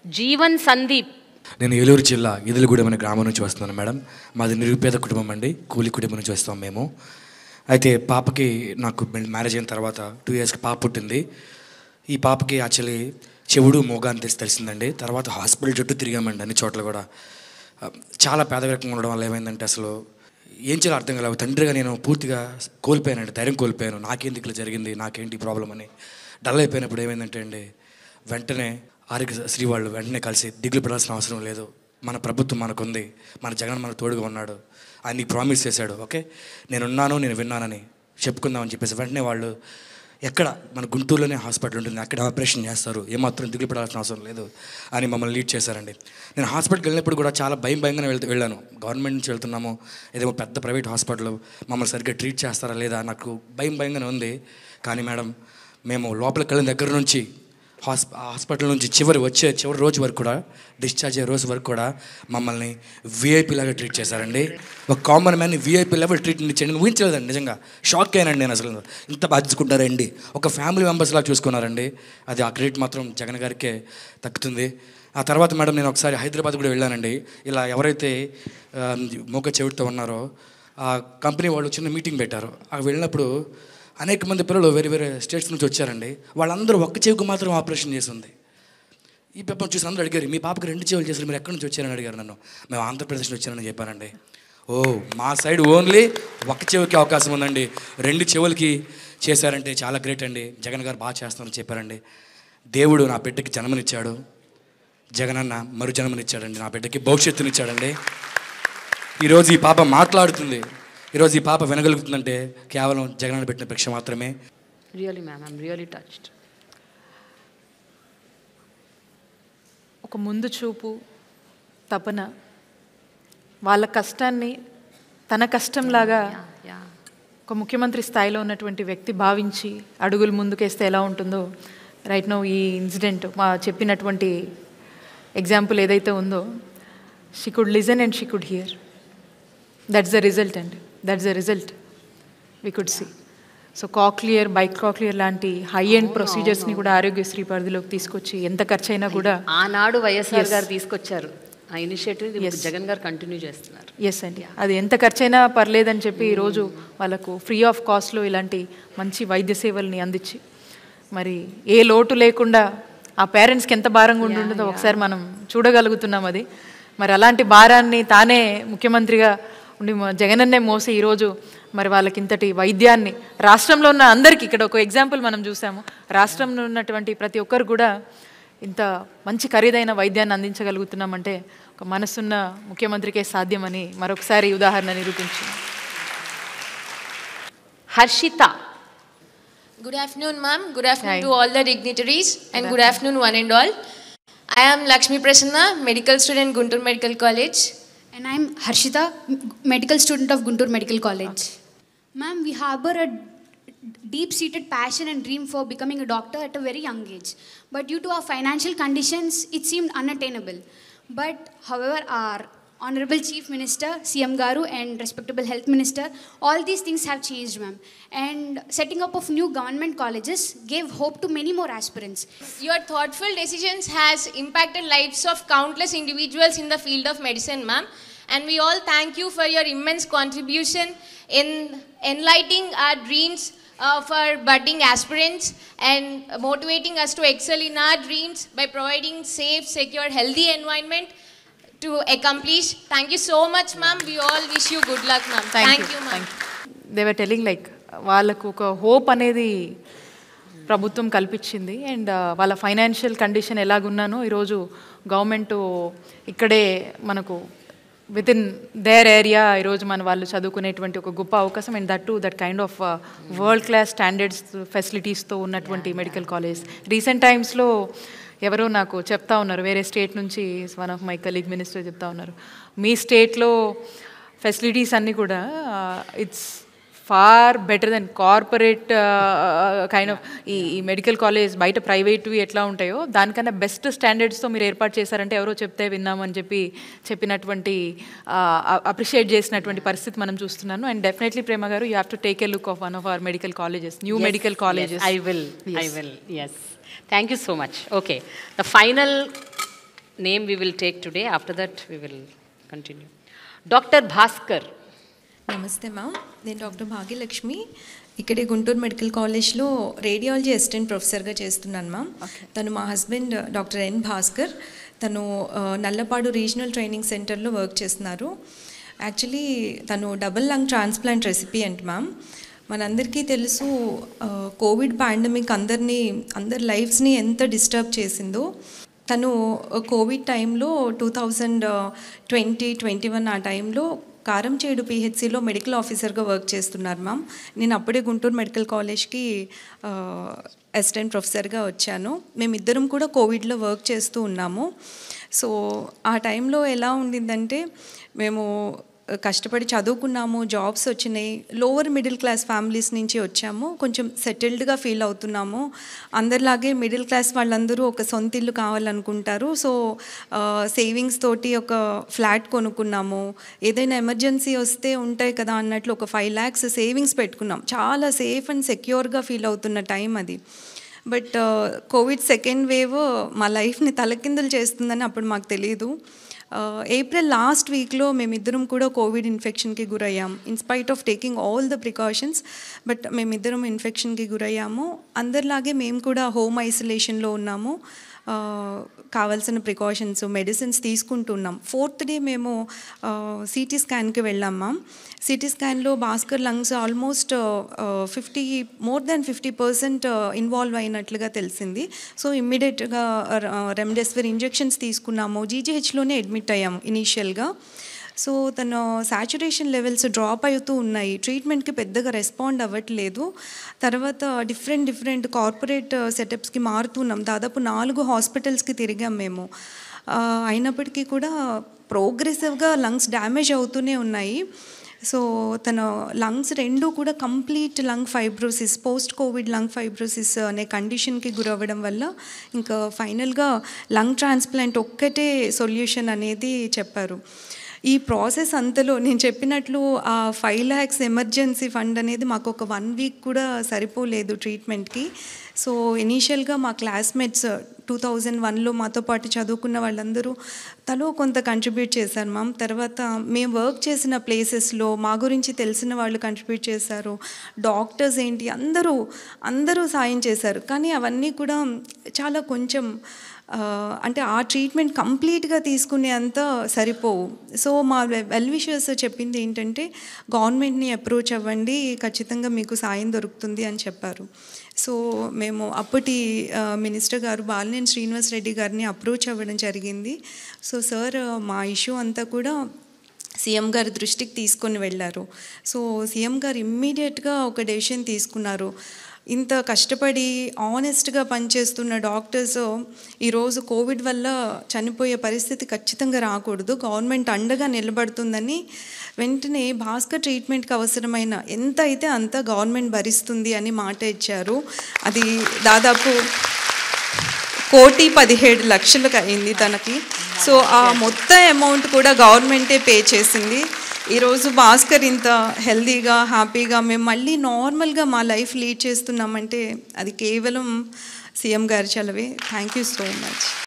జీవన్ సందీప్. నేను ఏలూరు జిల్లా ఇదిలగూడెం అనే గ్రామం నుంచి వస్తున్నాను మేడం. మాది నిరుపేద కుటుంబం అండి, కూలి కుటుంబం నుంచి వస్తాం మేము. అయితే పాపకి నాకు మ్యారేజ్ అయిన తర్వాత 2 yearsకి పాప పుట్టింది. ఈ పాపకి యాక్చువల్లీ చెవుడు మోగా అని తెలిసిందండి. తర్వాత హాస్పిటల్ చుట్టూ తిరిగామండి, అన్ని చోట్ల కూడా. చాలా పేదరికంగా ఉండడం వల్ల ఏమైందంటే అసలు ఏం చేయాలో అర్థం కాలేదు. తండ్రిగా నేను పూర్తిగా కోల్పోయానండి, ధైర్యం కోల్పోయాను. నాకేంటి ఇట్లా జరిగింది, నాకేంటి ప్రాబ్లం అని డల్ అయిపోయినప్పుడు ఏమైందంటే అండి, వెంటనే ఆరోగ్యశ్రీ వాళ్ళు వెంటనే కలిసి దిగులు పడాల్సిన అవసరం లేదు, మన ప్రభుత్వం మనకుంది, మన జగన్ మనకు తోడుగా ఉన్నాడు, ఆయన నీకు ప్రామిస్ చేశాడు, ఓకే నేనున్నాను, నేను విన్నానని చెప్పుకుందామని చెప్పేసి వెంటనే వాళ్ళు ఎక్కడ మన గుంటూరులోనే హాస్పిటల్ ఉంటుంది, అక్కడ ఆపరేషన్ చేస్తారు, ఏమాత్రం దిగులు పడాల్సిన అవసరం లేదు అని మమ్మల్ని లీడ్ చేశారండి. నేను హాస్పిటల్కి వెళ్ళినప్పుడు కూడా చాలా భయంగానే వెళ్ళాను. గవర్నమెంట్ నుంచి వెళ్తున్నాము, ఏదేమో పెద్ద ప్రైవేట్ హాస్పిటల్, మమ్మల్ని సరిగ్గా ట్రీట్ చేస్తారా లేదా నాకు భయంగానే ఉంది. కానీ మేడం, మేము లోపలికి వెళ్ళిన దగ్గర నుంచి హాస్పిటల్ నుంచి చివరి రోజు వరకు కూడా, డిశ్చార్జ్ అయ్యే రోజు వరకు కూడా మమ్మల్ని వీఐపీ లాగా ట్రీట్ చేశారండి. ఒక కామన్ మ్యాన్ని వీఐపీ లెవెల్ ట్రీట్మెంట్ ఇచ్చేయండి, ఊహించలేదండి. నిజంగా షాక్ అయ్యానండి నేను. అసలు ఇంత బాధ్యతకుంటారండి, ఒక ఫ్యామిలీ మెంబర్స్ లాగా చూసుకున్నారండి. అది ఆ క్రెడిట్ మాత్రం జగన్ గారికే దక్కుతుంది. ఆ తర్వాత మేడం నేను ఒకసారి హైదరాబాద్ కూడా వెళ్ళానండి. ఇలా ఎవరైతే మూగ చెవిటితో ఉన్నారో ఆ కంపెనీ వాళ్ళు చిన్న మీటింగ్ పెట్టారు. అక్కడ వెళ్ళినప్పుడు అనేక మంది పిల్లలు వేరే స్టేట్స్ నుంచి వచ్చారండి. వాళ్ళందరూ ఒక్క చెవికి మాత్రం ఆపరేషన్ చేసి ఉంది. ఈ పేపర్ చూసి అందరూ అడిగారు, మీ పాపకి 2 చెవులు చేశారు, మీరు ఎక్కడి నుంచి వచ్చారని అడిగారు నన్ను. మేము ఆంధ్రప్రదేశ్ నుంచి వచ్చానని చెప్పానండి. ఓ, మా సైడ్ ఓన్లీ ఒక చెవికి అవకాశం ఉందండి, 2 చెవులకి చేశారంటే చాలా గ్రేట్ అండి, జగన్ గారు బాగా చేస్తారని చెప్పారండి. దేవుడు నా బిడ్డకి జన్మనిచ్చాడు, జగనన్న మరు జన్మనిచ్చాడండి, నా బిడ్డకి భవిష్యత్తునిచ్చాడండి. ఈరోజు ఈ పాప మాట్లాడుతుంది, ఈరోజు ఈ పాప వినగలుగుతుందంటే కేవలం జగనన్న పెట్టిన భిక్ష మాత్రమే. Really ma'am, I'm really touched. ఒక ముందు చూపు, తపన, వాళ్ళ కష్టాన్ని తన కష్టంలాగా ఒక ముఖ్యమంత్రి స్థాయిలో ఉన్నటువంటి వ్యక్తి భావించి అడుగులు ముందుకేస్తే ఎలా ఉంటుందో, రైట్ నౌ ఈ ఇన్సిడెంట్ మా చెప్పినటువంటి ఎగ్జాంపుల్ ఏదైతే ఉందో, she could listen and she could hear. That's the result అండి, that's the result we could see. So cochlear, bicochlear లాంటి హై ఎండ్ ప్రొసీజర్స్ని కూడా ఆరోగ్యశ్రీ పరిధిలోకి తీసుకొచ్చి ఎంత ఖర్చు అయినా కూడా ఆనాడు వైఎస్ఆర్ గారు తీసుకొచ్చారు ఆ ఇనిషియేటివ్, జగన్ గారు కంటిన్యూ చేస్తున్నారు. ఎస్ అండి, అది ఎంత ఖర్చు అయినా పర్లేదని చెప్పి ఈరోజు వాళ్ళకు ఫ్రీ ఆఫ్ కాస్ట్లో ఇలాంటి మంచి వైద్య సేవల్ని అందించి, మరి ఏ లోటు లేకుండా ఆ పేరెంట్స్కి ఎంత భారంగా ఉంటుందో ఒకసారి మనం చూడగలుగుతున్నాం. అది మరి అలాంటి భారాన్ని తానే ముఖ్యమంత్రిగా ఉండి జగనన్నే మోసి ఈరోజు మరి వాళ్ళకి ఇంతటి వైద్యాన్ని రాష్ట్రంలో ఉన్న అందరికీ, ఇక్కడ ఒక ఎగ్జాంపుల్ మనం చూసాము, రాష్ట్రంలో ఉన్నటువంటి ప్రతి ఒక్కరు కూడా ఇంత మంచి ఖరీదైన వైద్యాన్ని అందించగలుగుతున్నామంటే ఒక మనసున్న ముఖ్యమంత్రికే సాధ్యమని మరొకసారి ఉదాహరణ నిరూపించింది. Harshita. Good afternoon, ma'am. Good afternoon to all the dignitaries and good afternoon one and all. I am Lakshmi Prasanna, medical student, Guntur Medical College. And I am Harshita, medical student of Guntur Medical College. Ma'am, we harbor a deep-seated passion and dream for becoming a doctor at a very young age. But due to our financial conditions, it seemed unattainable. But however, our Honorable Chief Minister, CM Garu, and respectable Health Minister, all these things have changed, ma'am. And setting up of new government colleges gave hope to many more aspirants. Your thoughtful decisions has impacted lives of countless individuals in the field of medicine, ma'am. And we all thank you for your immense contribution in enlightening our dreams of our budding aspirants and motivating us to excel in our dreams by providing safe, secure, healthy environment to accomplish. Thank you so much, ma'am. We all wish you good luck, ma'am. Thank you, ma'am. They were telling like వాళ్ళకు ఒక hope అనేది ప్రభుత్వం కల్పించింది. And వాళ్ళ financial condition ఎలాగున్నానో ఈరోజు government ఇక్కడే మనకు with in there area ఈరోజు మన వాళ్ళు చదువుకునేటువంటి ఒక గొప్ప అవకాశం. And that to that kind of world class standards ఫెసిలిటీస్తో ఉన్నటువంటి మెడికల్ కాలేజ్. రీసెంట్ టైమ్స్లో ఎవరో నాకు చెప్తా ఉన్నారు, వేరే స్టేట్ నుంచి one of my colleague minister చెప్తా ఉన్నారు, మీ స్టేట్లో ఫెసిలిటీస్ అన్నీ కూడా it's far better than corporate kind of ఈ మెడికల్ కాలేజ్ బయట ప్రైవేట్వి ఎట్లా ఉంటాయో దానికన్నా బెస్ట్ స్టాండర్డ్స్తో మీరు ఏర్పాటు చేశారంటే ఎవరో చెప్తే విన్నామని చెప్పినటువంటి అప్రిషియేట్ చేసినటువంటి పరిస్థితి మనం చూస్తున్నాను. అండ్ డెఫినెట్లీ ప్రేమ గారు, you have to take a look of one of our medical colleges, new medical colleges. I will. Yes. Thank you so much. Okay. The final name we will take today. After that, we will continue. Dr. Bhaskar. నమస్తే ma'am, నేను doctor Bhagyalakshmi. ఇక్కడే Guntur medical కాలేజ్లో radiology assistant ప్రొఫెసర్గా చేస్తున్నాను ma'am. తను మా husband doctor N Bhaskar. తను Nallapadu regional training సెంటర్లో వర్క్ చేస్తున్నారు. యాక్చువల్లీ తను double lung transplant recipient ma'am. మనందరికీ తెలుసు కోవిడ్ పాండమిక్ అందరి లైఫ్స్ని ఎంత డిస్టర్బ్ చేసిందో. తను కోవిడ్ టైంలో 2020-21 ఆ టైంలో కారంచేడు పిహెచ్సిలో మెడికల్ ఆఫీసర్గా వర్క్ చేస్తున్నారు మ్యామ్. నేను అప్పుడే గుంటూరు మెడికల్ కాలేజ్కి అసిస్టెంట్ ప్రొఫెసర్గా వచ్చాను. మేమిద్దరం కూడా కోవిడ్లో వర్క్ చేస్తూ ఉన్నాము. సో ఆ టైంలో ఎలా ఉండిందంటే, మేము కష్టపడి చదువుకున్నాము, జాబ్స్ వచ్చినాయి, లోవర్ మిడిల్ క్లాస్ ఫ్యామిలీస్ నుంచి వచ్చాము, కొంచెం సెటిల్డ్గా ఫీల్ అవుతున్నాము. అందరిలాగే మిడిల్ క్లాస్ వాళ్ళందరూ ఒక సొంత ఇల్లు కావాలనుకుంటారు. సో సేవింగ్స్ తోటి ఒక ఫ్లాట్ కొనుక్కున్నాము. ఏదైనా ఎమర్జెన్సీ వస్తే ఉంటాయి కదా అన్నట్లు ఒక 5 lakhs సేవింగ్స్ పెట్టుకున్నాం. చాలా సేఫ్ అండ్ సెక్యూర్గా ఫీల్ అవుతున్న టైం అది. బట్ కోవిడ్ సెకండ్ వేవ్ మా లైఫ్ని తలకిందులు చేస్తుందని అప్పుడు మాకు తెలియదు. ఏప్రిల్ లాస్ట్ వీక్లో మేమిద్దరం కూడా కోవిడ్ ఇన్ఫెక్షన్కి గురయ్యాం. In spite of taking all the precautions, but మేమిద్దరం ఇన్ఫెక్షన్కి గురయ్యాము. అందరిలాగే మేము కూడా హోమ్ ఐసోలేషన్లో ఉన్నాము. కావాల్సిన ప్రికాషన్స్, మెడిసిన్స్ తీసుకుంటున్నాం. 4th డే మేము సిటీ స్కాన్కి వెళ్ళాం మ్యామ్. సిటీ స్కాన్లో Bhaskar lungs almost more than 50% involve అయినట్లుగా తెలిసింది. సో ఇమ్మీడియట్గా రెమ్డెసివిర్ ఇంజెక్షన్స్ తీసుకున్నాము. జీజీహెచ్లోనే అడ్మిట్ అయ్యాము ఇనీషియల్గా. సో తన సాచురేషన్ లెవెల్స్ డ్రాప్ అవుతూ ఉన్నాయి. ట్రీట్మెంట్కి పెద్దగా రెస్పాండ్ అవ్వట్లేదు. తర్వాత డిఫరెంట్ కార్పొరేట్ సెటప్స్కి మారుతున్నాం. దాదాపు 4 హాస్పిటల్స్కి తిరిగాం మేము. అయినప్పటికీ కూడా ప్రోగ్రెసివ్గా లంగ్స్ డ్యామేజ్ అవుతూనే ఉన్నాయి. సో తన లంగ్స్ 2 కూడా complete lung fibrosis, post Covid lung fibrosis అనే కండిషన్కి గురవ్వడం వల్ల ఇంకా ఫైనల్గా లంగ్ ట్రాన్స్ప్లాంట్ ఒక్కటే సొల్యూషన్ అనేది చెప్పారు. ఈ ప్రాసెస్ అంతలో నేను చెప్పినట్లు ఆ 5 lakhs ఎమర్జెన్సీ ఫండ్ అనేది మాకు ఒక 1 week కూడా సరిపోలేదు ట్రీట్మెంట్కి. సో ఇనీషియల్గా మా క్లాస్మేట్స్ 2001లో మాతో పాటు చదువుకున్న వాళ్ళందరూ తలో కొంత కంట్రిబ్యూట్ చేశారు మ్యామ్. తర్వాత మేము వర్క్ చేసిన ప్లేసెస్లో మా గురించి తెలిసిన వాళ్ళు కంట్రిబ్యూట్ చేశారు. డాక్టర్స్ ఏంటి అందరూ సాయం చేశారు. కానీ అవన్నీ కూడా చాలా కొంచెం అంటే ఆ ట్రీట్మెంట్ కంప్లీట్గా తీసుకునే అంత సరిపోవు. సో మా వెల్ విషర్స్ చెప్పింది ఏంటంటే, గవర్నమెంట్ని అప్రోచ్ అవ్వండి, ఖచ్చితంగా మీకు సాయం దొరుకుతుంది అని చెప్పారు. సో మేము అప్పటి మినిస్టర్ గారు బాలినేని శ్రీనివాస్ రెడ్డి గారిని అప్రోచ్ అవ్వడం జరిగింది. సో సార్ మా ఇష్యూ అంతా కూడా సీఎం గారి దృష్టికి తీసుకొని వెళ్ళారు. సో సీఎం గారు ఇమ్మీడియట్గా ఒక డెసిషన్ తీసుకున్నారు. ఇంత కష్టపడి ఆనెస్ట్గా పనిచేస్తున్న డాక్టర్స్ ఈరోజు కోవిడ్ వల్ల చనిపోయే పరిస్థితి ఖచ్చితంగా రాకూడదు, గవర్నమెంట్ అండగా నిలబడుతుందని వెంటనే భాస్కర్ ట్రీట్మెంట్కి అవసరమైన ఎంత అయితే అంత గవర్నమెంట్ భరిస్తుంది అని మాట ఇచ్చారు. అది దాదాపు 1,17,00,000 అయింది తనకి. సో ఆ మొత్తం అమౌంట్ కూడా గవర్నమెంటే పే చేసింది. ఈరోజు భాస్కర్ ఇంత హెల్దీగా హ్యాపీగా మేము మళ్ళీ నార్మల్గా మా లైఫ్ లీడ్ చేస్తున్నామంటే అది కేవలం సీఎం గారి చలవే. Thank you so much.